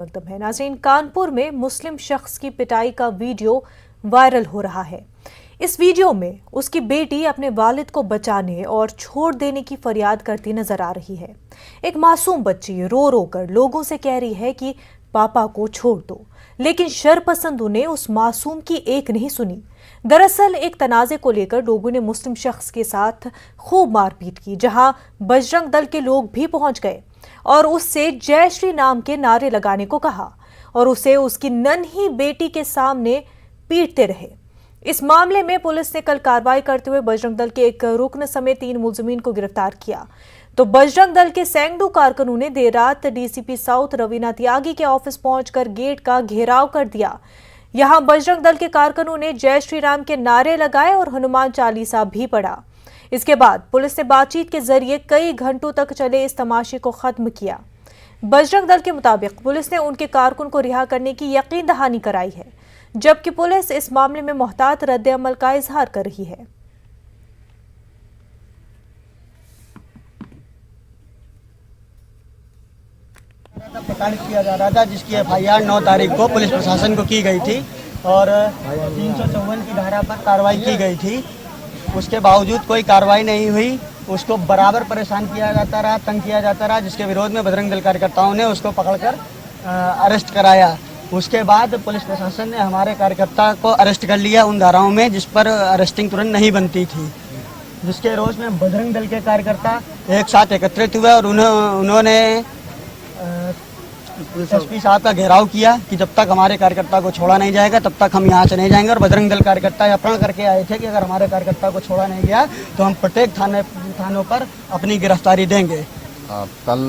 एकदम है नाज़रीन, कानपुर में मुस्लिम शख्स की पिटाई का वीडियो वायरल हो रहा है। इस वीडियो में उसकी बेटी अपने वालिद को बचाने और छोड़ देने की फरियाद करती नजर आ रही है। एक मासूम बच्ची रो रो कर लोगों से कह रही है कि पापा को छोड़ दो, लेकिन शरपसंदों ने उस मासूम की एक नहीं सुनी। दरअसल एक तनाजे को लेकर लोगों ने मुस्लिम शख्स के साथ खूब मारपीट की, जहां बजरंग दल के लोग भी पहुंच गए और उससे जय श्री राम के नारे लगाने को कहा और उसे उसकी नन्ही बेटी के सामने पीटते रहे। इस मामले में पुलिस ने कल कार्रवाई करते हुए बजरंग दल के एक रुकन समेत 3 मुलजिमीन को गिरफ्तार किया। तो बजरंग दल के सैकड़ों कारकुनों ने देर रात डीसीपी साउथ रवीना त्यागी के ऑफिस पहुंचकर गेट का घेराव कर दिया। यहां बजरंग दल के कारकुनों ने जय श्री राम के नारे लगाए और हनुमान चालीसा भी पढ़ा। इसके बाद पुलिस ने बातचीत के जरिए कई घंटों तक चले इस तमाशे को खत्म किया। बजरंग दल के मुताबिक पुलिस ने उनके कारकुन को रिहा करने की यकीन दहानी कराई है, जबकि पुलिस इस मामले में मुहतात रद्द-ए-अमल का इजहार कर रही है। प्रताड़ित किया जा रहा था, जिसकी एफआईआर 9 तारीख को पुलिस प्रशासन को की गई थी और 354 की धारा पर कार्रवाई की गई थी। उसके बावजूद कोई कार्रवाई नहीं हुई। उसको बराबर परेशान किया जाता रहा, तंग किया जाता रहा, जिसके विरोध में बजरंग दल कार्यकर्ताओं ने उसको पकड़कर अरेस्ट कराया। उसके बाद पुलिस प्रशासन ने हमारे कार्यकर्ता को अरेस्ट कर लिया उन धाराओं में जिस पर अरेस्टिंग तुरंत नहीं बनती थी, जिसके रोष में बजरंग दल के कार्यकर्ता एक साथ एकत्रित हुए और उन्होंने एसपी साहब का घेराव किया कि जब तक हमारे कार्यकर्ता को छोड़ा नहीं जाएगा तब तक हम यहाँ से नहीं जाएंगे। और बजरंग दल कार्यकर्ता यह प्रण करके आए थे कि अगर हमारे कार्यकर्ता को छोड़ा नहीं गया तो हम प्रत्येक थानों पर अपनी गिरफ्तारी देंगे। कल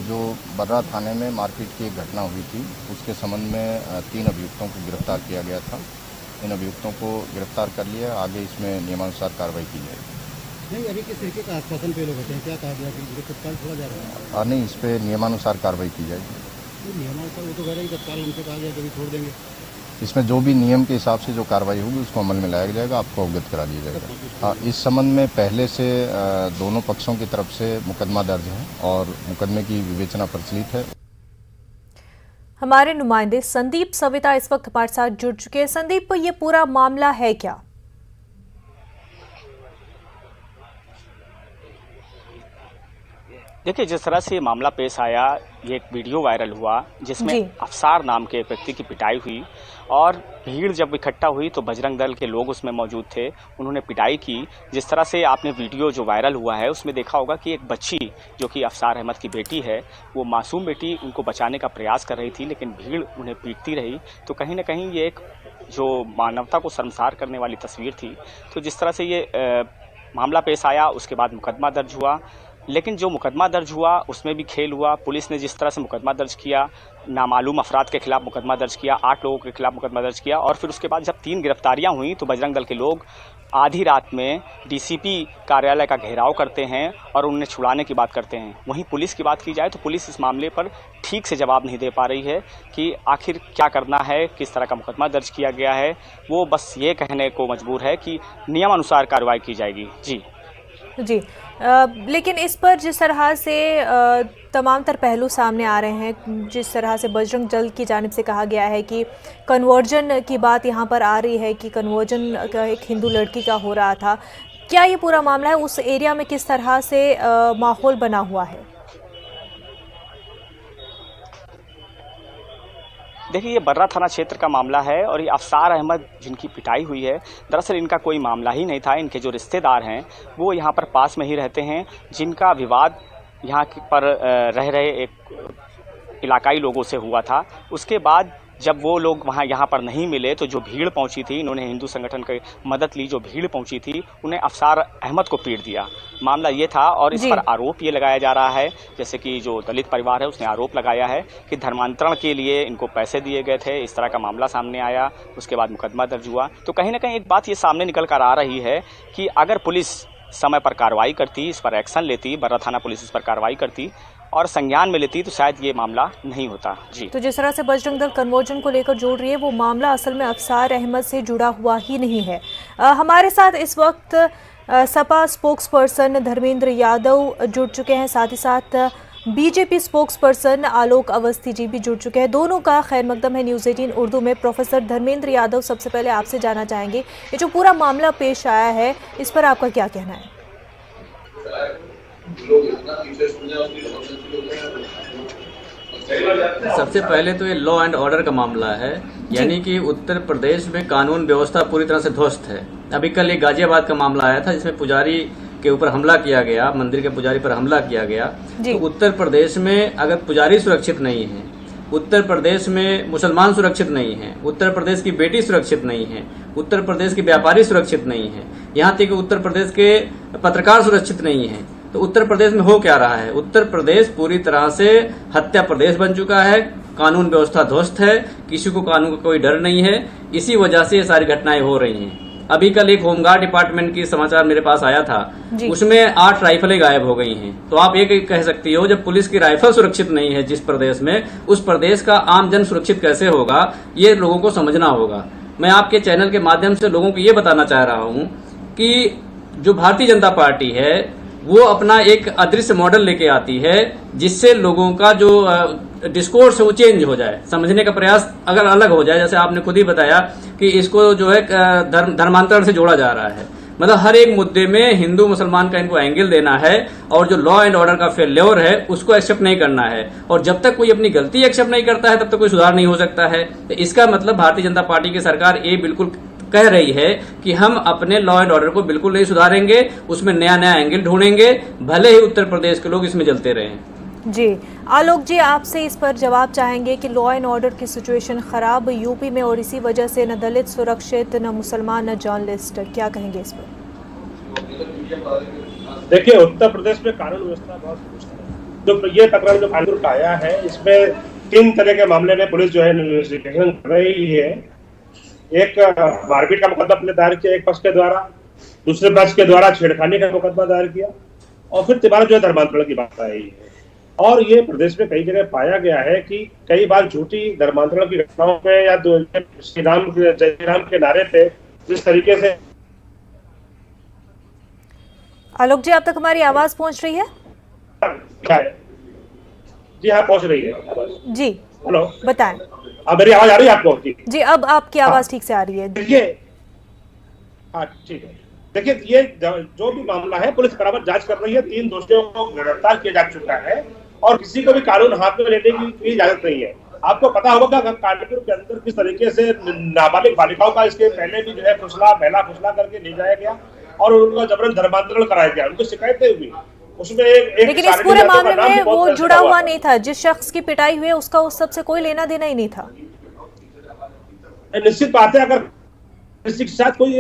जो बर्रा थाने में मारपीट की एक घटना हुई थी, उसके संबंध में 3 अभियुक्तों को गिरफ्तार किया गया था। इन अभियुक्तों को गिरफ्तार कर लिया, आगे इसमें नियमानुसार कार्रवाई की जाएगी। नहीं, अभी किस तरीके का आश्वासन पे लोग होते हैं, क्या कहा गया कि तत्काल छोड़ा जा रहा है? नहीं, इस पे नियमानुसार कार्रवाई की जाएगी। नियमानुसार वो तो कह रहे हैं कि तत्काल उनसे कहा गया कि छोड़ देंगे। इसमें जो भी नियम के हिसाब से जो कार्रवाई होगी उसको अमल में लाया जाएगा, आपको अवगत करा दिया जाएगा। हाँ, इस संबंध में पहले से दोनों पक्षों की तरफ से मुकदमा दर्ज है और मुकदमे की विवेचना प्रचलित है। हमारे नुमाइंदे संदीप सविता इस वक्त हमारे साथ जुड़ चुके हैं। संदीप, ये पूरा मामला है क्या? देखिए, जिस तरह से मामला पेश आया, ये एक वीडियो वायरल हुआ जिसमें अफसार नाम के व्यक्ति की पिटाई हुई और भीड़ जब इकट्ठा हुई तो बजरंग दल के लोग उसमें मौजूद थे, उन्होंने पिटाई की। जिस तरह से आपने वीडियो जो वायरल हुआ है उसमें देखा होगा कि एक बच्ची जो कि अफसार अहमद की बेटी है, वो मासूम बेटी उनको बचाने का प्रयास कर रही थी, लेकिन भीड़ उन्हें पीटती रही। तो कहीं ना कहीं ये एक जो मानवता को शर्मसार करने वाली तस्वीर थी। तो जिस तरह से ये मामला पेश आया, उसके बाद मुकदमा दर्ज हुआ, लेकिन जो मुकदमा दर्ज हुआ उसमें भी खेल हुआ। पुलिस ने जिस तरह से मुकदमा दर्ज किया, नामालूम अफराद के खिलाफ मुकदमा दर्ज किया, 8 लोगों के खिलाफ मुकदमा दर्ज किया और फिर उसके बाद जब 3 गिरफ्तारियां हुई तो बजरंग दल के लोग आधी रात में डीसीपी कार्यालय का घेराव करते हैं और उन्हें छुड़ाने की बात करते हैं। वहीं पुलिस की बात की जाए तो पुलिस इस मामले पर ठीक से जवाब नहीं दे पा रही है कि आखिर क्या करना है, किस तरह का मुकदमा दर्ज किया गया है। वो बस ये कहने को मजबूर है कि नियमानुसार कार्रवाई की जाएगी। जी, लेकिन इस पर जिस तरह से तमाम तर पहलू सामने आ रहे हैं, जिस तरह से बजरंग दल की जानिब से कहा गया है कि कन्वर्जन की बात यहाँ पर आ रही है कि कन्वर्जन एक हिंदू लड़की का हो रहा था, क्या ये पूरा मामला है? उस एरिया में किस तरह से माहौल बना हुआ है? देखिए, ये बर्रा थाना क्षेत्र का मामला है और ये अफसार अहमद जिनकी पिटाई हुई है, दरअसल इनका कोई मामला ही नहीं था। इनके जो रिश्तेदार हैं वो यहाँ पर पास में ही रहते हैं, जिनका विवाद यहाँ पर रह रहे एक इलाकाई लोगों से हुआ था। उसके बाद जब वो लोग वहाँ यहाँ पर नहीं मिले तो जो भीड़ पहुँची थी, इन्होंने हिंदू संगठन की मदद ली, जो भीड़ पहुँची थी उन्हें अफसार अहमद को पीट दिया। मामला ये था और इस पर आरोप ये लगाया जा रहा है, जैसे कि जो दलित परिवार है उसने आरोप लगाया है कि धर्मांतरण के लिए इनको पैसे दिए गए थे। इस तरह का मामला सामने आया, उसके बाद मुकदमा दर्ज हुआ। तो कहीं ना कहीं एक बात ये सामने निकल कर आ रही है कि अगर पुलिस समय पर कार्रवाई करती, इस पर एक्शन लेती, बर्रा थाना पुलिस इस पर कार्रवाई करती और संज्ञान में लेती तो शायद ये मामला नहीं होता। जी, तो जिस तरह से बजरंग दल कन्वर्जन को लेकर जोड़ रही है, वो मामला असल में अफसार अहमद से जुड़ा हुआ ही नहीं है। हमारे साथ इस वक्त सपा स्पोक्स पर्सन धर्मेंद्र यादव जुड़ चुके हैं, साथ ही साथ BJP spokes person Alok Awasthi ji भी जुड़ चुके हैं। दोनों का खैर मकदम है न्यूज़ 18 उर्दू में। प्रोफेसर धर्मेंद्र यादव, सबसे पहले आपसे जानना चाहेंगे, ये जो पूरा मामला पेश आया है इस पर आपका क्या कहना है? सबसे पहले तो ये लॉ एंड ऑर्डर का मामला है, यानी कि उत्तर प्रदेश में कानून व्यवस्था पूरी तरह से ध्वस्त है। अभी कल एक गाजियाबाद का मामला आया था जिसमें पुजारी के ऊपर हमला किया गया, मंदिर के पुजारी पर हमला किया गया। तो उत्तर प्रदेश में अगर पुजारी सुरक्षित नहीं है, उत्तर प्रदेश में मुसलमान सुरक्षित नहीं है, उत्तर प्रदेश की बेटी सुरक्षित नहीं है, उत्तर प्रदेश के व्यापारी सुरक्षित नहीं है, यहाँ तक कि उत्तर प्रदेश के पत्रकार सुरक्षित नहीं है, तो उत्तर प्रदेश में हो क्या रहा है? उत्तर प्रदेश पूरी तरह से हत्या प्रदेश बन चुका है, कानून व्यवस्था ध्वस्त है, किसी को कानून का कोई डर नहीं है। इसी वजह से ये सारी घटनाएं हो रही हैं। अभी कल एक होमगार्ड डिपार्टमेंट की समाचार मेरे पास आया था, उसमें 8 राइफलें गायब हो गई हैं। तो आप ये कह सकती हो, जब पुलिस की राइफल सुरक्षित नहीं है जिस प्रदेश में, उस प्रदेश का आम जन सुरक्षित कैसे होगा, ये लोगों को समझना होगा। मैं आपके चैनल के माध्यम से लोगों को ये बताना चाह रहा हूँ कि जो भारतीय जनता पार्टी है वो अपना एक अदृश्य मॉडल लेके आती है, जिससे लोगों का जो डिस्कोर्स है वो चेंज हो जाए, समझने का प्रयास अगर अलग हो जाए। जैसे आपने खुद ही बताया कि इसको जो है धर्मांतरण से जोड़ा जा रहा है, मतलब हर एक मुद्दे में हिंदू मुसलमान का इनको एंगल देना है, और जो लॉ एंड ऑर्डर का फेल्योर है उसको एक्सेप्ट नहीं करना है। और जब तक कोई अपनी गलती एक्सेप्ट नहीं करता है तब तक कोई सुधार नहीं हो सकता है। तो इसका मतलब भारतीय जनता पार्टी की सरकार ये बिल्कुल कह रही है कि हम अपने लॉ एंड ऑर्डर को बिल्कुल नहीं सुधारेंगे, उसमें नया नया एंगल ढूंढेंगे, भले ही उत्तर प्रदेश के लोग इसमें जलते रहें। जी आलोक जी, आपसे इस पर जवाब चाहेंगे कि लॉ एंड ऑर्डर की सिचुएशन खराब यूपी में, और इसी वजह से न दलित सुरक्षित, न मुसलमान, न जर्नलिस्ट, क्या कहेंगे इस पर? देखिए, उत्तर प्रदेश में कानून व्यवस्था बहुत दुरुस्त है। जो ये तकरार जो कानून का आया है, इसमें 3 तरह के मामले में पुलिस जो है इन्वेस्टिगेशन कर रही है। एक मारपीट का मुकदमा अपने दायर किया एक पक्ष के द्वारा, दूसरे पक्ष के द्वारा छेड़खानी का मुकदमा दायर किया, और फिर तिबारा जो है धर्मांतरण की बात आई है। और ये प्रदेश में कई जगह पाया गया है कि कई बार झूठी धर्मांतरण की घटनाओं पे या श्री राम के नारे पे जिस तरीके से। आलोक जी, अब तक हमारी आवाज पहुंच रही है? जी हाँ, पहुंच रही है। जी हेलो, बताएं। अब मेरी आवाज आ रही है आपको? जी, अब आपकी आवाज ठीक से आ रही है। देखिए, हाँ ठीक है। देखिए, ये जो भी मामला है पुलिस बराबर जांच कर रही है। 3 दोषियों को गिरफ्तार किया जा चुका है और किसी को भी कानून हाथ में लेने की इजाजत नहीं है। आपको पता होगा कि कानपुर के अंदर किस तरीके से नाबालिग बालिकाओं का इसके पहले भी जो है पहला फुसला करके ले जाया गया और उनका जबरन धर्मांतरण कराया गया, उनको शिकायतें हुई। उसमें लेकिन इस पूरे मामले में वो जुड़ा हुआ नहीं था, जिस शख्स की पिटाई हुई है उसका उस सब से कोई लेना देना ही नहीं था। निश्चित बात है, अगर किसी के साथ कोई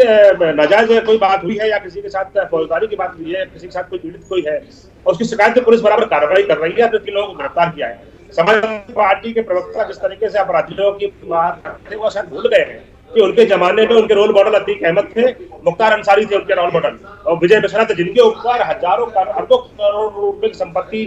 नाजायज कोई बात हुई है या किसी के साथ फौजदारी की बात हुई है, किसी के साथ कोई पीड़ित कोई है और उसकी शिकायत पुलिस बराबर कार्रवाई कर रही है, तो 3 लोगों को गिरफ्तार किया है। समाजवादी पार्टी के प्रवक्ता जिस तरीके से अपराधियों की बात करते वो शायद भूल गए हैं कि उनके जमाने में उनके रोल मॉडल अतीक अहमद थे, मुख्तार अंसारी थे उनके रोल मॉडल, और विजय मिश्रा थे, जिनके ऊपर हजारों अरबों करोड़ रुपए की संपत्ति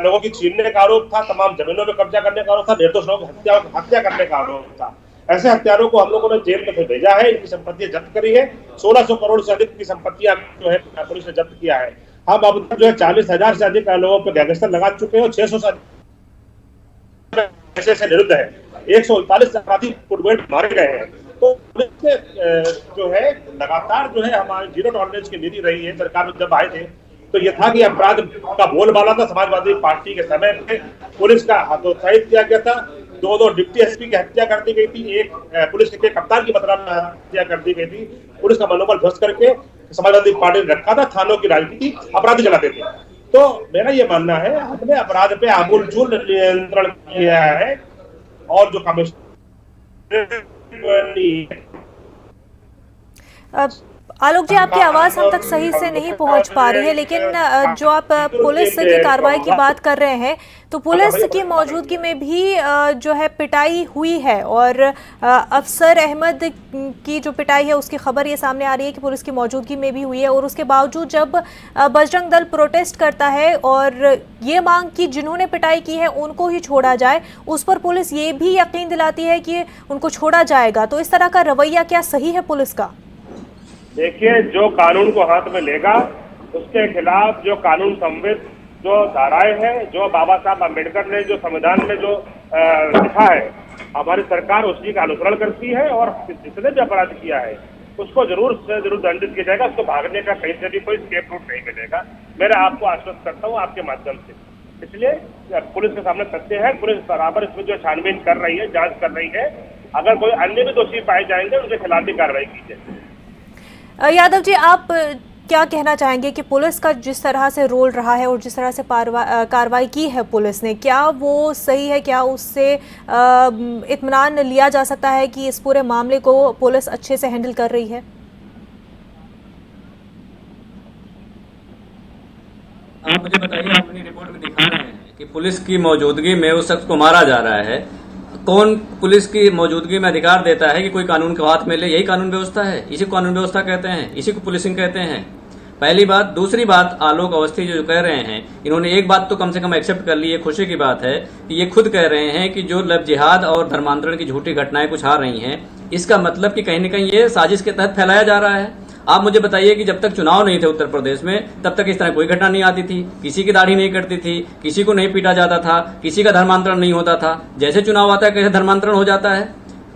लोगों की छीनने का आरोप था, तमाम जमीनों में कब्जा करने का आरोप था, निर्दोष लोगों की हत्या करने का आरोप था। ऐसे हत्यारों को हम लोगों ने जेल में भेजा है, इनकी संपत्तियां जब्त करी है। 1600 करोड़ से अधिक की संपत्तियां जो है पुलिस ने जब्त किया है। हम अब तक जो है 40,000 से अधिक लोगों पर गैंगस्टर लगा चुके हैं और 600 से निरुद्ध है। 139 अपराधी फुटबॉल मारे गए हैं। तो जो है लगातार जो है हमारी जीरो टॉलरेंस की नीति रही है। सरकार में जब आए थे तो ये था कि अपराध का बोलबाला था। समाजवादी पार्टी के समय में पुलिस का हतोत्साहित किया गया था। 2 डिप्टी एसपी की हत्या कर दी गई थी, एक पुलिस के कप्तान की हत्या कर दी गई थी। पुलिस का मनोबल ध्वस्त करके समाजवादी पार्टी ने रखा था, थानों की राजनीति अपराधी चलाते थे। तो मेरा ये मानना है हमने अपराध पे आमूलचूल नियंत्रण किया है और जो कमिश्नर आलोक जी, आपकी आवाज हम तक सही से नहीं पहुंच पा रही है, लेकिन जो आप पुलिस की कार्रवाई की बात कर रहे हैं तो पुलिस की मौजूदगी में भी जो है पिटाई हुई है और अफसर अहमद की जो पिटाई है उसकी खबर ये सामने आ रही है कि पुलिस की मौजूदगी में भी हुई है। और उसके बावजूद जब बजरंग दल प्रोटेस्ट करता है और ये मांग कि जिन्होंने पिटाई की है उनको ही छोड़ा जाए, उस पर पुलिस ये भी यकीन दिलाती है कि उनको छोड़ा जाएगा। तो इस तरह का रवैया क्या सही है पुलिस का? देखिए, जो कानून को हाथ में लेगा उसके खिलाफ जो कानून संवित जो धाराएं हैं, जो बाबा साहब अम्बेडकर ने जो संविधान में जो लिखा है, हमारी सरकार उसी का अनुसरण करती है और जिसने भी अपराध किया है उसको जरूर से जरूर दंडित किया जाएगा। उसको भागने का कहीं से भी कोई स्केप रूट नहीं मिलेगा। मैं आपको आश्वस्त करता हूँ आपके माध्यम से। इसलिए पुलिस के सामने तथ्य है, पुलिस बराबर इसमें जो छानबीन कर रही है, जांच कर रही है। अगर कोई अन्य भी दोषी पाए जाएंगे उनके खिलाफ भी कार्रवाई की जाए। यादव जी, आप क्या कहना चाहेंगे कि पुलिस का जिस तरह से रोल रहा है और जिस तरह से कार्रवाई की है पुलिस ने, क्या वो सही है? क्या उससे इत्मीनान लिया जा सकता है कि इस पूरे मामले को पुलिस अच्छे से हैंडल कर रही है? आप मुझे बताइए, आप अपनी रिपोर्ट में दिखा रहे हैं कि पुलिस की मौजूदगी में उस शख्स को मारा जा रहा है। कौन पुलिस की मौजूदगी में अधिकार देता है कि कोई कानून के हाथ में ले? यही कानून व्यवस्था है, इसी को कानून व्यवस्था कहते हैं, इसी को पुलिसिंग कहते हैं। पहली बात। दूसरी बात, आलोक अवस्थी जो कह रहे हैं, इन्होंने एक बात तो कम से कम एक्सेप्ट कर ली है, खुशी की बात है कि ये खुद कह रहे हैं कि जो लव जिहाद और धर्मांतरण की झूठी घटनाएं कुछ आ रही हैं, इसका मतलब कि कहीं न कहीं ये साजिश के तहत फैलाया जा रहा है। आप मुझे बताइए कि जब तक चुनाव नहीं थे उत्तर प्रदेश में, तब तक इस तरह कोई घटना नहीं आती थी, किसी की दाढ़ी नहीं कटती थी, किसी को नहीं पीटा जाता था, किसी का धर्मांतरण नहीं होता था। जैसे चुनाव आता है कैसे धर्मांतरण हो जाता है।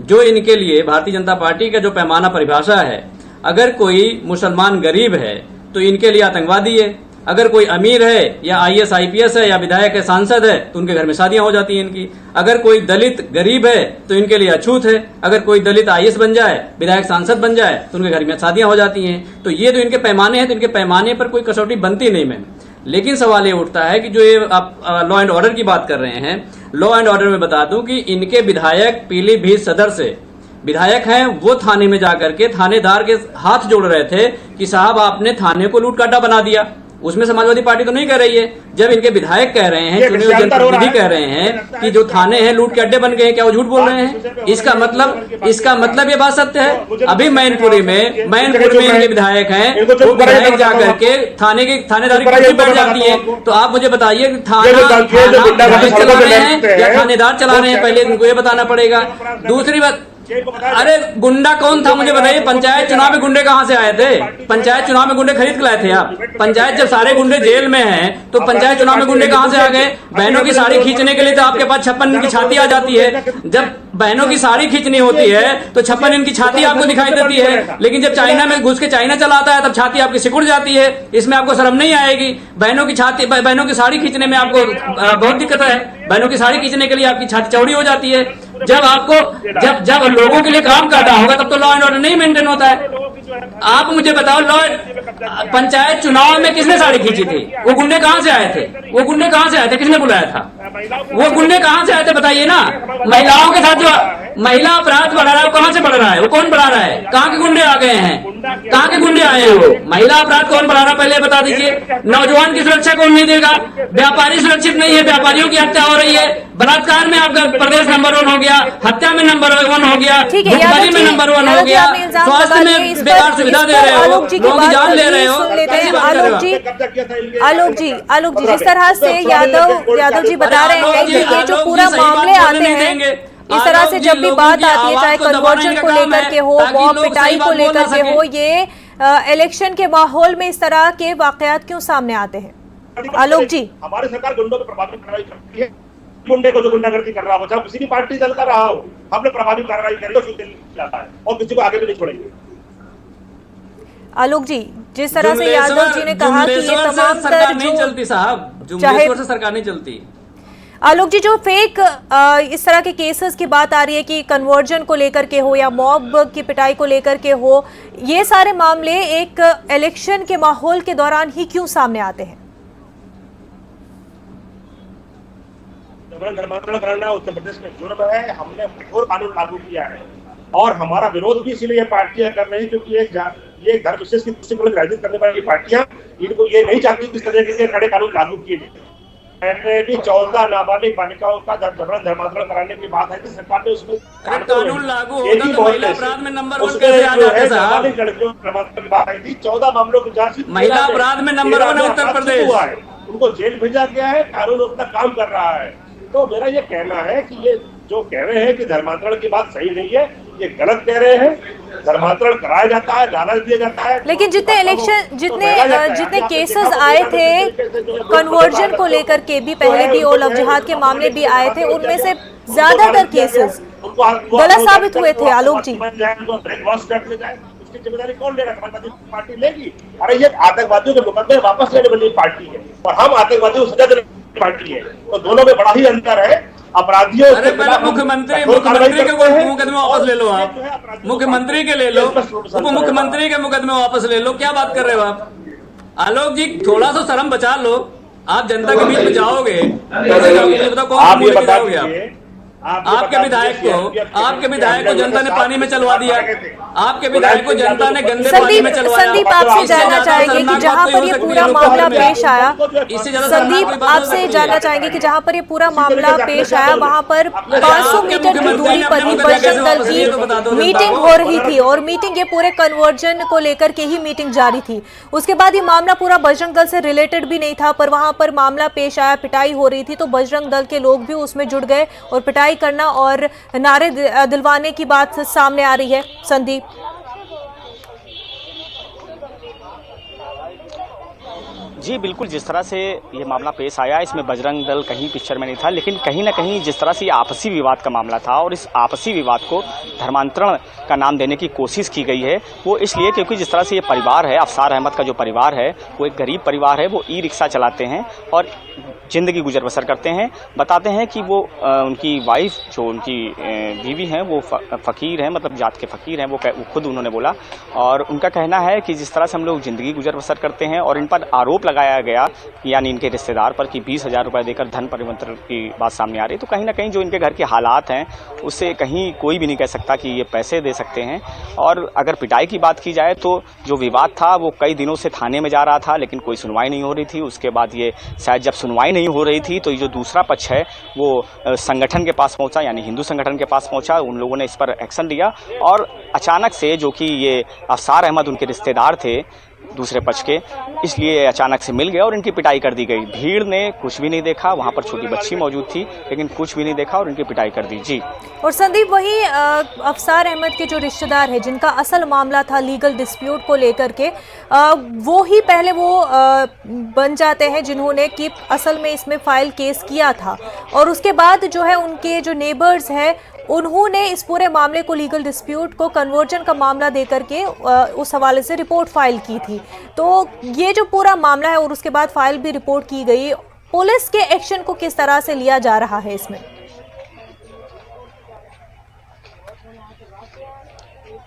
जो इनके लिए भारतीय जनता पार्टी का जो पैमाना परिभाषा है, अगर कोई मुसलमान गरीब है तो इनके लिए आतंकवादी है, अगर कोई अमीर है या IAS IPS है या विधायक है, सांसद है, तो उनके घर में शादियां हो जाती हैं इनकी। अगर कोई दलित गरीब है तो इनके लिए अछूत है, अगर कोई दलित IAS बन जाए, विधायक सांसद बन जाए, तो उनके घर में शादियां हो जाती हैं। तो ये तो इनके पैमाने हैं, तो इनके पैमाने पर कोई कसौटी बनती नहीं मैम। लेकिन सवाल ये उठता है कि जो ये आप लॉ एंड ऑर्डर की बात कर रहे हैं, लॉ एंड ऑर्डर में बता दूं कि इनके विधायक पीलीभीत सदर से विधायक हैं, वो थाने में जाकर के थानेदार के हाथ जोड़ रहे थे कि साहब आपने थाने को लूट काटा बना दिया। उसमें समाजवादी पार्टी तो नहीं कह रही है। जब इनके विधायक कह रहे हैं, चुने हुए जनप्रतिनिधि कह रहे हैं कि जो थाने हैं लूट के अड्डे बन गए हैं, क्या वो झूठ बोल रहे हैं? इसका मतलब ये बात सत्य है। अभी मैनपुरी में इनके विधायक हैं, वो विधायक जाकर के थानेदारी की बैठ जाती है। तो आप मुझे बताइए कि थाना चला रहे हैं या थानेदार चला रहे हैं, पहले इनको ये बताना पड़ेगा। दूसरी बात, अरे गुंडा कौन था मुझे बताइए? पंचायत चुनाव में गुंडे कहां से आए थे? पंचायत चुनाव में गुंडे खरीद के लाए थे आप? पंचायत जब सारे गुंडे जेल में हैं तो पंचायत चुनाव में गुंडे कहां से आ गए? बहनों की साड़ी खींचने के लिए तो आपके पास 56 इनकी छाती आ जाती है। जब बहनों की साड़ी खींचनी होती है तो 56 इनकी छाती आपको दिखाई देती है। लेकिन जब चाइना में घुस के चाइना चलाता है तब छाती आपकी सिकुड़ जाती है। इसमें आपको शर्म नहीं आएगी? बहनों की साड़ी खींचने में आपको बहुत दिक्कत है। बहनों की साड़ी खींचने के लिए आपकी छाती चौड़ी हो जाती है। जब लोगों के लिए काम करना होगा तब तो लॉ एंड ऑर्डर नहीं मेंटेन होता है। आप मुझे बताओ, पंचायत चुनाव में किसने साड़ी खींची थी? वो गुंडे कहां से आए थे? किसने बुलाया था? वो गुंडे कहां से आए थे बताइए ना। महिलाओं के साथ जो महिला अपराध बढ़ रहा है वो कहां से बढ़ रहा है? वो कौन बढ़ा रहा है? कहां के गुंडे आ गए हैं? कहां के गुंडे आए हैं? वो महिला अपराध कौन बढ़ा रहा है पहले बता दीजिए। नौजवान की सुरक्षा कौन नहीं देगा? व्यापारी सुरक्षित नहीं है, व्यापारियों की हत्या हो रही है। बलात्कार में आपका प्रदेश नंबर 1 हो गया, हत्या में नंबर 1 हो गया, भुखमरी में नंबर 1 हो गया, स्वास्थ्य में बेकार सुविधा दे रहे हो, लोगों की जान ले रहे हो। आलोक जी, जिस तरह से यादव जी बता रहे हैं कि ये जो पूरा मामले आते हैं, इस तरह से जब भी बात आती है, चाहे कन्वर्जन को लेकर के हो, मॉब पिटाई को लेकर के हो, ये इलेक्शन के माहौल में इस तरह के वाकयात क्यों सामने आते हैं? आलोक जी, हमारी सरकार गुंडों पर प्रभावी कार्रवाई करती है। गुंडे को जो गुंडागर्दी कर रहा हो, चाहे किसी भी पार्टी दल कर रहा हो, हमने प्रभावी कार्रवाई करी तो और किसी को आगे भी नहीं छोड़ेंगे। आलोक जी, जिस तरह से यादव जी ने कहा कि ये तमाम सरकार नहीं चलती साहब, चाहे सरकार नहीं चलती। आलोक जी, जो फेक इस तरह के केसेस की बात आ रही है कि कन्वर्जन को लेकर के हो या मॉब की पिटाई को लेकर के हो, ये सारे मामले एक इलेक्शन के माहौल के दौरान ही क्यों सामने आते हैं? धर्मांतरण करना उत्तर प्रदेश में जुर्म है। हमने कठोर कानून लागू किया है और हमारा विरोध भी इसीलिए पार्टियां कर रही है क्योंकि ये धर्म विशेष की दृष्टि को राजनीति करने वाली पार्टियां इनको ये नहीं चाहती किस तरीके के कड़े कानून लागू किए जाए। मैंने भी 14 नाबालिग बालिकाओं का धर्मांतरण कराने की बात है कि सरकार ने उसमें कानून लागू होगा तो महिला अपराध में नंबर 1 कैसे आ जाते हैं साहब? लड़कियों धर्मांतरण की बात आई थी, 14 मामलों की जांच महिला अपराध में नंबर 1 है उत्तर प्रदेश। उनको जेल भेजा गया है, कानून अपना काम कर रहा है। तो मेरा ये कहना है कि ये जो कह रहे हैं कि धर्मांतरण की बात सही नहीं है, ये गलत कह रहे हैं। धर्मांतरण कराया जाता है, लालच दिया जाता है। लेकिन जितने इलेक्शन जितने केसेस आए थे कन्वर्जन को लेकर के भी पहले भी और लव जिहाद के मामले भी आए थे, उनमें से ज्यादातर केसेस गलत साबित हुए थे। आलोक जी, उसकी जिम्मेदारी कौन लेगा? समाजवादी पार्टी लेगी? अरे ये आतंकवादियों के मुकदमे वापस लेने वाली पार्टी है और हम आतंकवादियों को सजा देने वाली पार्टी है, तो दोनों में बड़ा ही अंतर है। अपराधियों अरे पहले मुख्यमंत्री के मुकदमे वापस ले लो, आप मुख्यमंत्री के ले लो, उप मुख्यमंत्री के मुकदमे वापस ले लो, क्या बात कर रहे हो आप? आलोक जी, थोड़ा सा शर्म बचा लो। आप जनता के बीच में जाओगे, कैसे जाओगे? बताओ कौन मूल्य पे जाओगे आप? आपके विधायक को जनता ने पानी में चलवा दिया, आपके विधायक को जनता ने गंदे पानी में चलवाया। संदीप, आपसे जानना चाहेंगे कि जहां पर ये पूरा मामला पेश आया, संदीप आपसे जानना चाहेंगे कि जहां पर ये पूरा मामला पेश आया वहां पर 500 मीटर की दूरी पर ही बजरंग दल की मीटिंग हो रही थी और मीटिंग ये पूरे कन्वर्जन को लेकर के ही मीटिंग जारी थी। उसके बाद ये मामला पूरा बजरंग दल से रिलेटेड भी नहीं था, पर वहां पर मामला पेश आया, पिटाई हो रही थी, तो बजरंग दल के लोग भी उसमें जुड़ गए और पिटाई करना और नारे दिलवाने की बात सामने आ रही है। संदीप, जी बिल्कुल, जिस तरह से ये मामला पेश आया इसमें बजरंग दल कहीं पिक्चर में नहीं था, लेकिन कहीं ना कहीं जिस तरह से ये आपसी विवाद का मामला था और इस आपसी विवाद को धर्मांतरण का नाम देने की कोशिश की गई है, वो इसलिए क्योंकि जिस तरह से ये परिवार है, अफसार अहमद का जो परिवार है वो एक गरीब परिवार है। वो ई रिक्शा चलाते हैं और ज़िंदगी गुजर बसर करते हैं। बताते हैं कि वो उनकी वाइफ जो उनकी बीवी हैं वो फ़कीर हैं, मतलब जात के फ़कीर हैं, वो खुद उन्होंने बोला। और उनका कहना है कि जिस तरह से हम लोग ज़िंदगी गुजर बसर करते हैं और इन पर आरोप लगाया गया यानी इनके रिश्तेदार पर कि 20,000 रुपये देकर धन परिवर्तन की बात सामने आ रही है, तो कहीं ना कहीं जो इनके घर के हालात हैं उससे कहीं कोई भी नहीं कह सकता कि ये पैसे दे सकते हैं। और अगर पिटाई की बात की जाए तो जो विवाद था वो कई दिनों से थाने में जा रहा था, लेकिन कोई सुनवाई नहीं हो रही थी। उसके बाद ये शायद जब सुनवाई नहीं हो रही थी तो ये जो दूसरा पक्ष है वो संगठन के पास पहुंचा, यानी हिंदू संगठन के पास पहुंचा। उन लोगों ने इस पर एक्शन लिया और अचानक से, जो कि ये अफसार अहमद उनके रिश्तेदार थे दूसरे पक्ष के, इसलिए अचानक से मिल गए और इनकी पिटाई कर दी गई। भीड़ ने कुछ भी नहीं देखा, वहां पर छोटी बच्ची मौजूद थी लेकिन कुछ भी नहीं देखा और इनकी पिटाई कर दी। जी, और संदीप, वही अफसार अहमद के जो रिश्तेदार है जिनका असल मामला था लीगल डिस्प्यूट को लेकर के, वो ही पहले वो बन जाते हैं जिन्होंने कि असल में इसमें फाइल केस किया था और उसके बाद जो है उनके जो नेबर्स हैं उन्होंने इस पूरे मामले को, लीगल डिस्प्यूट को कन्वर्जन का मामला देकर के उस हवाले से रिपोर्ट फाइल की थी। तो ये जो पूरा मामला है और उसके बाद फाइल भी रिपोर्ट की गई, पुलिस के एक्शन को किस तरह से लिया जा रहा है इसमें?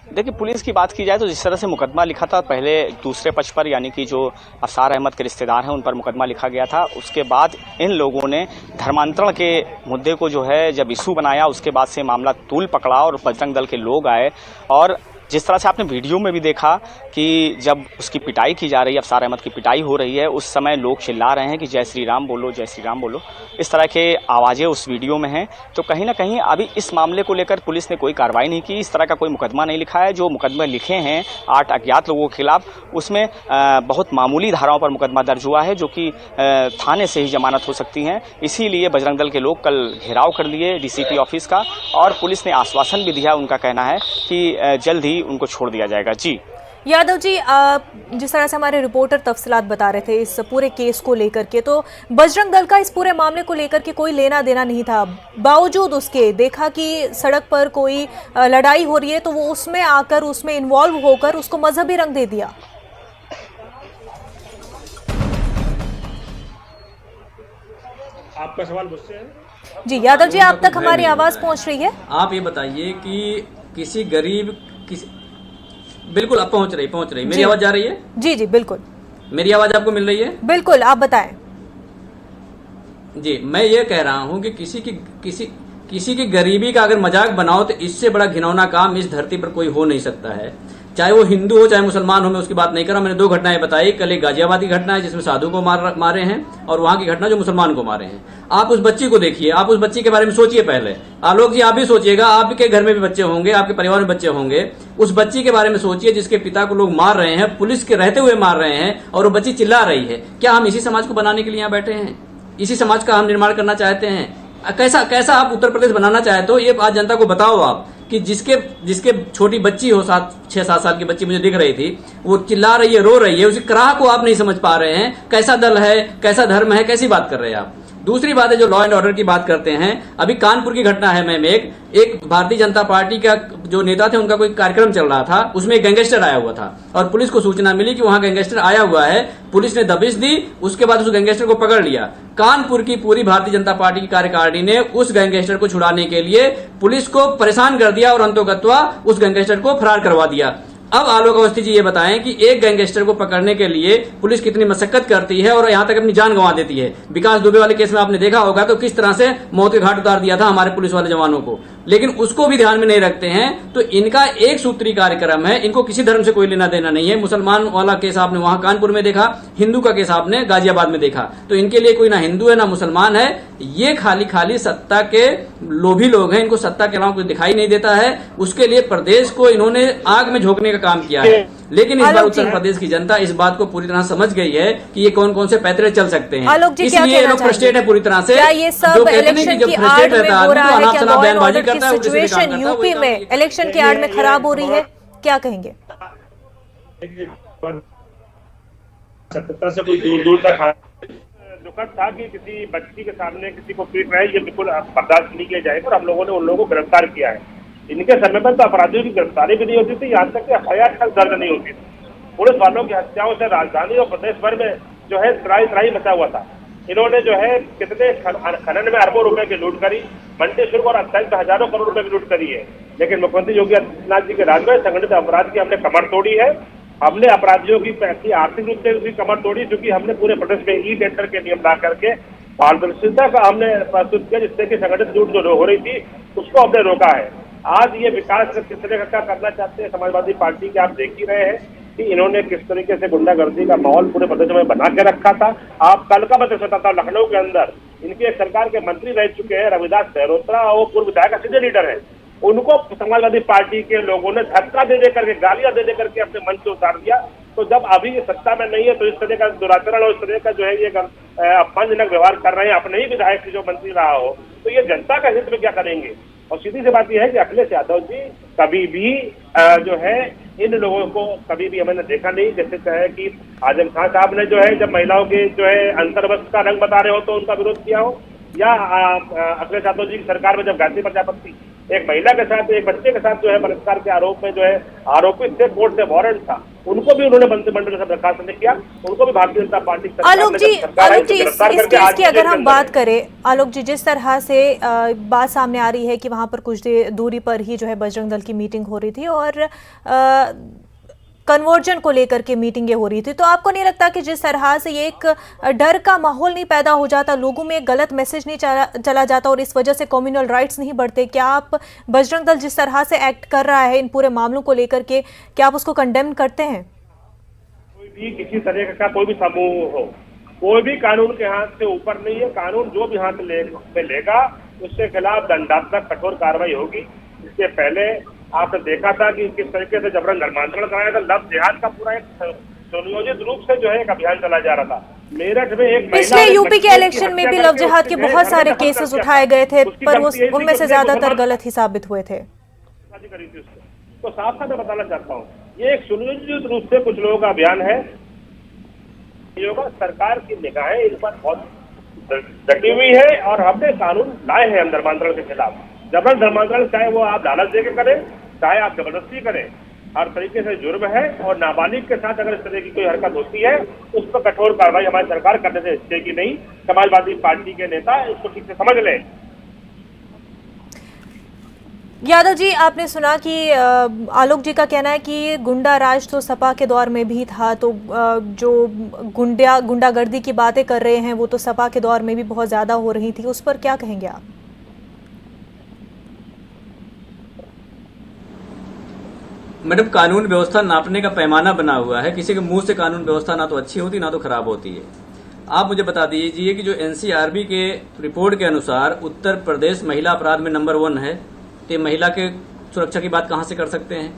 देखिए, पुलिस की बात की जाए तो जिस तरह से मुकदमा लिखा था पहले दूसरे पक्ष पर, यानी कि जो अफसार अहमद के रिश्तेदार हैं उन पर मुकदमा लिखा गया था। उसके बाद इन लोगों ने धर्मांतरण के मुद्दे को जो है जब इशू बनाया, उसके बाद से मामला तूल पकड़ा और बजरंग दल के लोग आए। और जिस तरह से आपने वीडियो में भी देखा कि जब उसकी पिटाई की जा रही है, अफसार अहमद की पिटाई हो रही है, उस समय लोग चिल्ला रहे हैं कि जय श्री राम बोलो, जय श्री राम बोलो, इस तरह के आवाज़ें उस वीडियो में हैं। तो कहीं ना कहीं अभी इस मामले को लेकर पुलिस ने कोई कार्रवाई नहीं की, इस तरह का कोई मुकदमा नहीं लिखा है। जो मुकदमे लिखे हैं 8 अज्ञात लोगों के खिलाफ, उसमें बहुत मामूली धाराओं पर मुकदमा दर्ज हुआ है जो कि थाने से ही जमानत हो सकती हैं। इसीलिए बजरंग दल के लोग कल घेराव कर लिए डीसीपी ऑफिस का और पुलिस ने आश्वासन भी दिया, उनका कहना है कि जल्द ही उनको छोड़ दिया जाएगा। जी यादव जी, जिस तरह से हमारे रिपोर्टर तफसीलात बता रहे थे इस पूरे केस को लेकर के, तो बजरंग दल का इस पूरे मामले को लेकर के कोई लेना देना नहीं था। बावजूद उसके देखा कि सड़क पर कोई लड़ाई हो रही है तो वो उसमें आकर, उसमें इन्वॉल्व होकर उसको मजहबी रंग दे दिया। आपका सवाल मुझसे है? जी यादव जी, आप तक हमारी आवाज पहुंच रही है? आप ये बताइए कि किसी गरीब बिल्कुल आप पहुंच रही मेरी आवाज जा रही है? जी जी बिल्कुल, मेरी आवाज आपको मिल रही है? बिल्कुल, आप बताएं। जी, मैं ये कह रहा हूं कि किसी की गरीबी का अगर मजाक बनाओ तो इससे बड़ा घिनौना काम इस धरती पर कोई हो नहीं सकता है। चाहे वो हिंदू हो चाहे मुसलमान हो, मैं उसकी बात नहीं कर रहा। मैंने 2 घटनाएं बताई। कल एक गाजियाबाद की घटना है जिसमें साधु को मारे हैं और वहां की घटना जो मुसलमान को मारे हैं। आप उस बच्ची को देखिए, आप उस बच्ची के बारे में सोचिए पहले। आलोक जी, आप भी सोचिएगा, आपके घर में भी बच्चे होंगे, आपके परिवार में बच्चे होंगे। उस बच्ची के बारे में सोचिए जिसके पिता को लोग मार रहे हैं, पुलिस के रहते हुए मार रहे हैं और वो बच्ची चिल्ला रही है। क्या हम इसी समाज को बनाने के लिए यहाँ बैठे हैं? इसी समाज का हम निर्माण करना चाहते हैं? कैसा आप उत्तर प्रदेश बनाना चाहते हो, ये आज जनता को बताओ आप। कि जिसके छोटी बच्ची हो 6-7 साल की बच्ची मुझे दिख रही थी, वो चिल्ला रही है, रो रही है, उसी कराह को आप नहीं समझ पा रहे हैं। कैसा दल है, कैसा धर्म है, कैसी बात कर रहे हैं आप। दूसरी बात है जो लॉ एंड ऑर्डर की बात करते हैं, अभी कानपुर की घटना है मैम। एक भारतीय जनता पार्टी का जो नेता थे उनका कोई कार्यक्रम चल रहा था, उसमें एक गैंगस्टर आया हुआ था और पुलिस को सूचना मिली कि वहां गैंगस्टर आया हुआ है। पुलिस ने दबिश दी, उसके बाद उस गैंगस्टर को पकड़ लिया। कानपुर की पूरी भारतीय जनता पार्टी की कार्यकारिणी ने उस गैंगस्टर को छुड़ाने के लिए पुलिस को परेशान कर दिया और अंतोगत्वा उस गैंगस्टर को फरार करवा दिया। अब आलोक अवस्थी जी ये बताएं कि एक गैंगस्टर को पकड़ने के लिए पुलिस कितनी मशक्कत करती है और यहां तक अपनी जान गंवा देती है। विकास दुबे वाले केस में आपने देखा होगा तो किस तरह से मौत के घाट उतार दिया था हमारे पुलिस वाले जवानों को, लेकिन उसको भी ध्यान में नहीं रखते हैं। तो इनका एक सूत्री कार्यक्रम है, इनको किसी धर्म से कोई लेना देना नहीं है। मुसलमान वाला केस आपने वहां कानपुर में देखा, हिंदू का केस आपने गाजियाबाद में देखा। तो इनके लिए कोई ना हिंदू है ना मुसलमान है, ये खाली सत्ता के लोभी लोग हैं। इनको सत्ता के अलावा कुछ दिखाई नहीं देता है। उसके लिए प्रदेश को इन्होंने आग में झोंकने का काम किया है। लेकिन इस बार उत्तर प्रदेश की जनता इस बात को पूरी तरह समझ गई है कि ये कौन कौन से पैतरे चल सकते हैं, इसलिए ये लोग फ्रस्ट्रेट है पूरी तरह से। क्या ये सब इलेक्शन की आड़ में हो रहा है? क्या लॉ एंड ऑर्डर की सिचुएशन यूपी में इलेक्शन की आड़ में खराब हो रही है? क्या कहेंगे? सत्ता से कोई दूर तक दुखद था कि किसी बच्ची के सामने किसी को पीट रहा है, ये बिल्कुल बर्दाश्त नहीं किया जाएगा और हम लोगों ने उन लोगों को गिरफ्तार किया है। इनके समय पर तो अपराधियों की गिरफ्तारी भी नहीं होती थी, यहाँ तक कि एफआईआर तक दर्ज नहीं होती थी। पुलिस वालों की हत्याओं से राजधानी और प्रदेश भर में जो है त्राही मचा हुआ था। इन्होंने जो है कितने खनन में अरबों रुपए की लूट करी, मंडी शुल्क और अत्यंत हजारों करोड़ रुपए की लूट करी है। लेकिन मुख्यमंत्री योगी आदित्यनाथ जी के राज में संगठित अपराध की हमने कमर तोड़ी है। हमने अपराधियों की आर्थिक रूप से भी कमर तोड़ी, क्योंकि हमने पूरे प्रदेश में ई टेंडर के नियम ला करके पारदर्शिता का हमने प्रस्तुत किया, जिससे कि संगठित लूट जो हो रही थी उसको हमने रोका है। आज ये विकास किस तरह का करना चाहते हैं समाजवादी पार्टी के, आप देख ही रहे हैं कि इन्होंने किस तरीके से गुंडागर्दी का माहौल पूरे प्रदेश में बना के रखा था। आप कल का मैं बताता हूँ, लखनऊ के अंदर इनके एक सरकार के मंत्री रह चुके हैं रविदास मेहरोत्रा, वो पूर्व विधायक सीधे लीडर है। उनको समाजवादी पार्टी के लोगों ने धक्का दे करके, गालियां दे करके अपने मंच से उतार दिया। तो जब अभी सत्ता में नहीं है तो इस तरह का दुराचरण और इस तरह का जो है ये अपमानजनक व्यवहार कर रहे हैं अपने ही विधायक से जो मंत्री रहा हो, तो ये जनता का हित में क्या करेंगे? और सीधी सी बात यह है कि अखिलेश यादव जी कभी भी जो है इन लोगों को कभी भी हमने देखा नहीं, जैसे कहे कि आजम खान साहब ने जो है जब महिलाओं के जो है अंतर्वस्त्र का रंग बता रहे हो तो उनका विरोध किया हो, या अखिलेश यादव जी की सरकार में जब गांधी प्रजापति एक महिला के साथ एक बच्चे के साथ जो है बलात्कार के आरोप में जो है आरोपित थे, कोर्ट से वारंट था, उनको भी उन्होंने मंत्रिमंडल से बर्खास्त नहीं किया, उनको भी भारतीय जनता पार्टी आलोक जी इस केस की अगर हम बात करें, आलोक जी जिस तरह से बात सामने आ रही है कि वहां पर कुछ दूरी पर ही जो है बजरंग दल की मीटिंग हो रही थी और कन्वर्जन को लेकर के मीटिंगें हो रही थी, तो आपको नहीं लगता कि जिस तरह से ये एक डर का माहौल नहीं पैदा हो जाता, लोगों में एक गलत मैसेज नहीं चला जाता और इस वजह से कम्युनल राइट्स नहीं बढ़ते? क्या आप बजरंग दल जिस तरह से एक्ट कर रहा है इन पूरे मामलों को लेकर के, क्या आप उसको कंडेम करते हैं? कोई भी किसी तरह का कोई भी समूह हो, कोई भी कानून के हाथ से ऊपर नहीं है। कानून जो भी हाथ में लेगा उसके खिलाफ दंडात्मक कठोर कार्रवाई होगी। इसके पहले आपने देखा था कि किस तरीके से जबरन धर्मांतरण कराया था, लव जिहाद का पूरा एक सुनियोजित रूप से जो है एक अभियान चला जा रहा था। मेरठ में एक पिछले यूपी के इलेक्शन में भी लव जिहाद के बहुत सारे केसेस उठाए गए थे, पर उनमें से ज्यादातर गलत ही साबित हुए थे। तो साफ साफ मैं बताना चाहता हूँ, ये एक सुनियोजित रूप से कुछ लोगों का अभियान है। सरकार की निगाहें इन पर बहुत डटी हुई है और हमने कानून लाए हैं हम धर्मांतरण के खिलाफ। जबरन धर्मांतरण चाहे वो आप लालच दे के करें, चाहे आप जबरदस्ती करें, हर तरीके से जुर्म है। और नाबालिग के साथ अगर इस तरह की कोई हरकत होती है उस पर कठोर कार्रवाई हमारी सरकार करने से हिचकेगी नहीं। समाजवादी पार्टी के नेता इसको ठीक से समझ लें। यादव जी, आपने सुना कि आलोक जी का कहना है कि गुंडा राज तो सपा के दौर में भी था, तो जो गुंडागर्दी की बातें कर रहे हैं वो तो सपा के दौर में भी बहुत ज्यादा हो रही थी, उस पर क्या कहेंगे आप? मैडम, कानून व्यवस्था नापने का पैमाना बना हुआ है। किसी के मुंह से कानून व्यवस्था ना तो अच्छी होती ना तो खराब होती है। आप मुझे बता दीजिए कि जो एनसीआरबी के रिपोर्ट के अनुसार उत्तर प्रदेश महिला अपराध में नंबर 1 है, तो महिला के सुरक्षा की बात कहां से कर सकते हैं?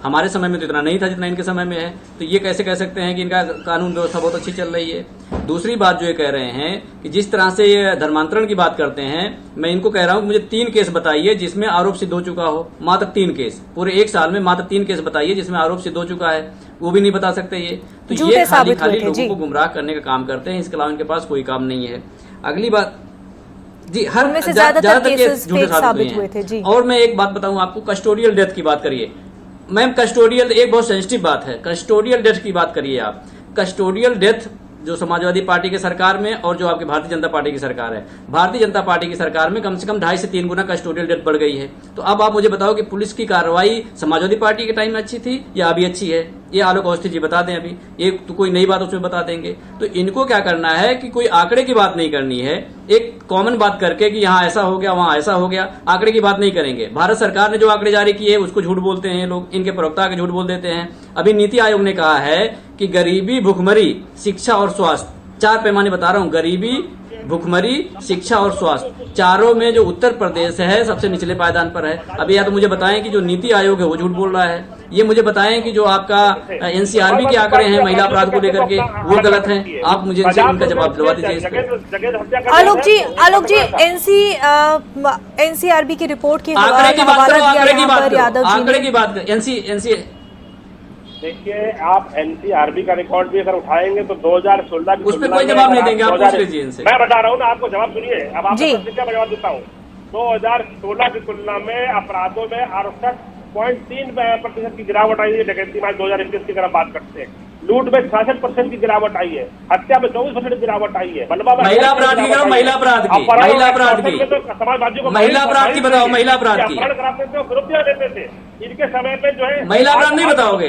हमारे समय में तो इतना नहीं था जितना इनके समय में है। तो ये कैसे कह सकते हैं कि इनका कानून व्यवस्था बहुत अच्छी चल रही है। दूसरी बात जो ये कह रहे हैं कि जिस तरह से ये धर्मांतरण की बात करते हैं, मैं इनको कह रहा हूं कि मुझे 3 केस बताइए जिसमें आरोप सिद्ध हो चुका हो। मात्र 3 केस, पूरे 1 साल में मात्र 3 केस बताइए जिसमें आरोप सिद्ध हो चुका है, वो भी नहीं बता सकते ये। तो ये खाली लोगों को गुमराह करने का काम करते हैं, इसके अलावा इनके पास कोई काम नहीं है। अगली बात जी, हर उनमें से ज्यादातर केसेस फेक साबित हुए थे जी। और मैं एक बात बताऊं आपको, कस्टोडियल डेथ की बात करिए मैम। कस्टोडियल एक बहुत सेंसिटिव बात है। कस्टोडियल डेथ की बात करिए आप। कस्टोडियल डेथ जो समाजवादी पार्टी की सरकार में और जो आपकी भारतीय जनता पार्टी की सरकार है, भारतीय जनता पार्टी की सरकार में कम से कम 2.5 से 3 गुना कस्टोडियल डेथ बढ़ गई है। तो अब आप मुझे बताओ कि पुलिस की कार्रवाई समाजवादी पार्टी के टाइम में अच्छी थी या अभी अच्छी है? ये आलोक अवस्थी जी बता दें। अभी ये तो कोई नई बात उसमें बता देंगे। तो इनको क्या करना है कि कोई आंकड़े की बात नहीं करनी है, एक कॉमन बात करके कि यहाँ ऐसा हो गया वहां ऐसा हो गया, आंकड़े की बात नहीं करेंगे। भारत सरकार ने जो आंकड़े जारी किए उसको झूठ बोलते हैं लोग, इनके प्रवक्ता के झूठ बोल देते हैं। अभी नीति आयोग ने कहा है कि गरीबी, भुखमरी, शिक्षा और स्वास्थ्य, 4 पैमाने बता रहा हूं, गरीबी, भुखमरी, शिक्षा और स्वास्थ्य, चारों में जो उत्तर प्रदेश है सबसे निचले पायदान पर है। अभी या तो मुझे बताएं कि जो नीति आयोग है वो झूठ बोल रहा है, ये मुझे बताएं कि जो आपका एनसीआरबी के आंकड़े हैं महिला अपराध को लेकर के वो गलत हैं। आप मुझे इनसे उनका जवाब दिलवा दीजिए इस पे। आलोक जी एनसीआरबी की रिपोर्ट की हवाला दिया यहाँ पर यादव जी ने। आंकड़े की बात करें, एनसी देखिए, आप एनसीआरबी का रिकॉर्ड भी अगर उठाएंगे तो 2016 उस पर कोई जवाब नहीं देंगे, आप पूछ लीजिए इनसे। मैं बता रहा हूँ ना आपको, जवाब सुनिए। अब आपको क्या जवाब देता हूँ। 2016 की तुलना में अपराधों में 68.3% की गिरावट आई है। डकैती में 2021 की अगर बात करते हैं, लूट में 66% की गिरावट आई है, हत्या में 24% की गिरावट आई है। महिला अपराध की करो, महिला अपराध की, महिला अपराध की, महिला अपराध की बताओ, महिला अपराध की। देते थे इनके समय पे जो है। महिला अपराध नहीं बताओगे,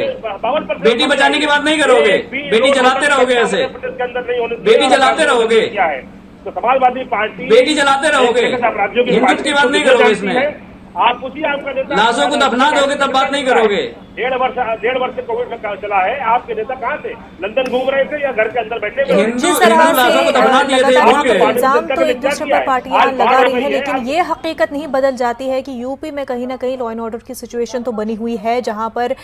बेटी बचाने की बात नहीं करोगे, बेटी जलाते रहोगे, ऐसे बेटी जलाते रहोगे, क्या है तो समाजवादी पार्टी बेटी जलाते रहोगे, हिंदुत्व की बात नहीं करोगे इसमें। आप पूछिए, आपका नेता लाशों को दफना दोगे तब बात नहीं करोगे। 1.5 वर्ष से कोविड का चला है। आपके नेता कहाँ थे? लंदन घूम रहे थे या घर के अंदर बैठे हुए? जिस तरह से इल्जाम तो एक दूसरे पर पार्टियां लगा रही हैं, लेकिन ये हकीकत नहीं बदल जाती है कि यूपी में कहीं ना कहीं लॉ एंड ऑर्डर की सिचुएशन तो बनी हुई है, जहां पर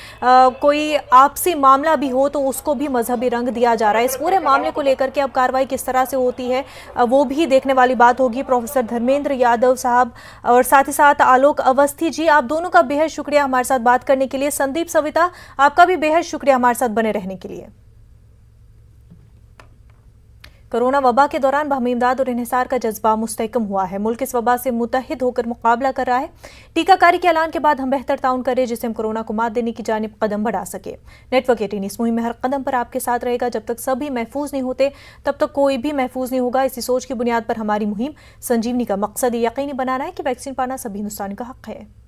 कोई आपसी मामला भी हो तो उसको भी मजहबी रंग दिया जा रहा है। इस पूरे मामले को लेकर के अब कार्रवाई किस तरह से होती है वो भी देखने वाली बात होगी। प्रोफेसर धर्मेंद्र यादव साहब और साथ ही साथ आलोक अवस्थी जी, आप दोनों का बेहद शुक्रिया हमारे साथ बात करने के लिए। संदीप सविता, आपका भी बेहद शुक्रिया हमारे साथ बने रहने के लिए। कोरोना वबा के दौरान बाहमी इमदाद और इन्हिसार का जज्बा मुस्तहकम हुआ है। मुल्क इस वबा से मुतहिद होकर मुकाबला कर रहा है। टीकाकारी के ऐलान के बाद हम बेहतर ताउन करें जिससे हम कोरोना को मात देने की जानिब कदम बढ़ा सके। नेटवर्क 18 इस मुहिम में हर कदम पर आपके साथ रहेगा। जब तक सभी महफूज नहीं होते तब तक कोई भी महफूज नहीं होगा। इसी सोच की बुनियाद पर हमारी मुहिम संजीवनी का मकसद यकीनी बनाना है कि वैक्सीन पाना सभी हिंदुस्तानी का हक है।